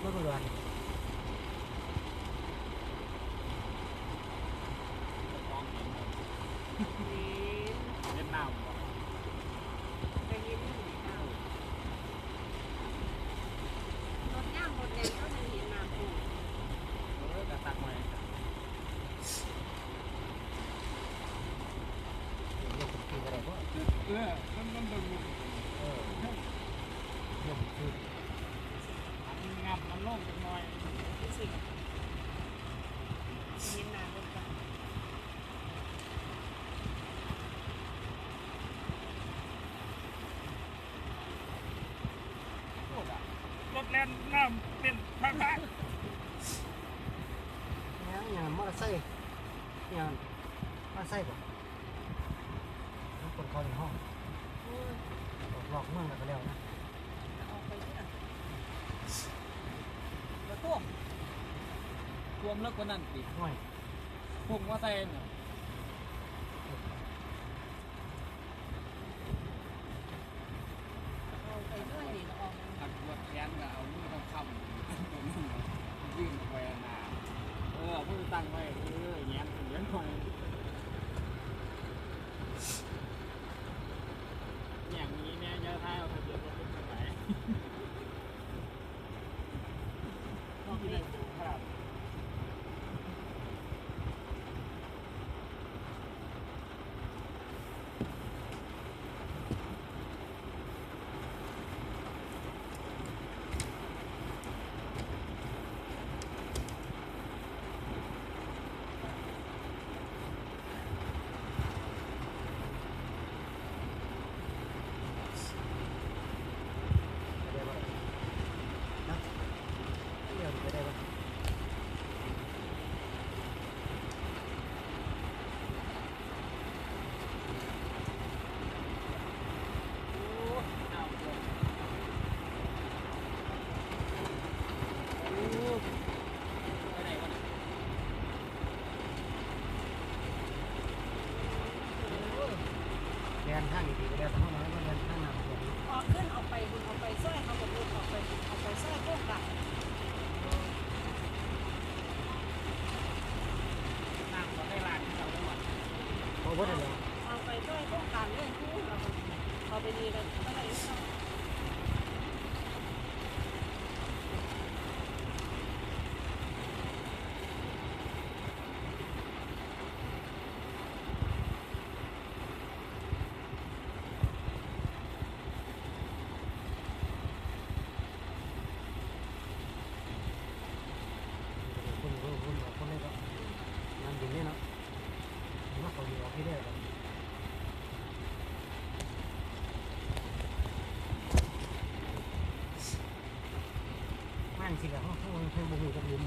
รถอุดรเล่นน้ำไปยินนี่เอารถย่างรถแดงก็มันเห็นน้ำปู กระตักไว้ เรียกผมคืออะไรก็มันดึง เออเรียกผมคือ งับมันโล่งจังหน่อย ดูสิเห็นน้ำรถกัน รถแล่นน้ำเป็นพัก อย่างมอเตอร์ไซค์อย่างมอเตอร์ไซค์ป่ะคนเขาในห้องหลอกเมืองแล้วก็แล้วนะ ออกไปที่ไหน แล้วท่วมเลิกกว่านั้นอีก ห่วย พุ่งว่าเต้น ออกไปด้วยนี่ออก หักปวดแขนก็เอามือต้องค้ำยื่นไปหน้ามือตั้งไว้แง้มถึงเลี้ยงหน่อยอย่างนี้เนี่ยจะท้ายเอาทะเบียนรถขึ้นไปไหน ออกไป ครับ ไปได้ป่ะนะเดี๋ยวไปได้ป่ะ เรียนทางดีๆเรียนทางไหนมาเรียนทางไหนมาเรียน ออกขึ้นออกไปคุณออกไปซอยเขาบอกลูกออกไปซอยพวกกัน น้ำก็ได้ร้านที่เราได้หมด โอ้โหเดี๋ยว ออกไปซอยพวกกันเลยคู่เราเอาไปดีเลยก็ได้เนาะ คนนี้ก็งานดินเนี่ยเนาะมาเขาอยู่ออกที่ได้ก็งานสิแล้วเขาบุกกับลุม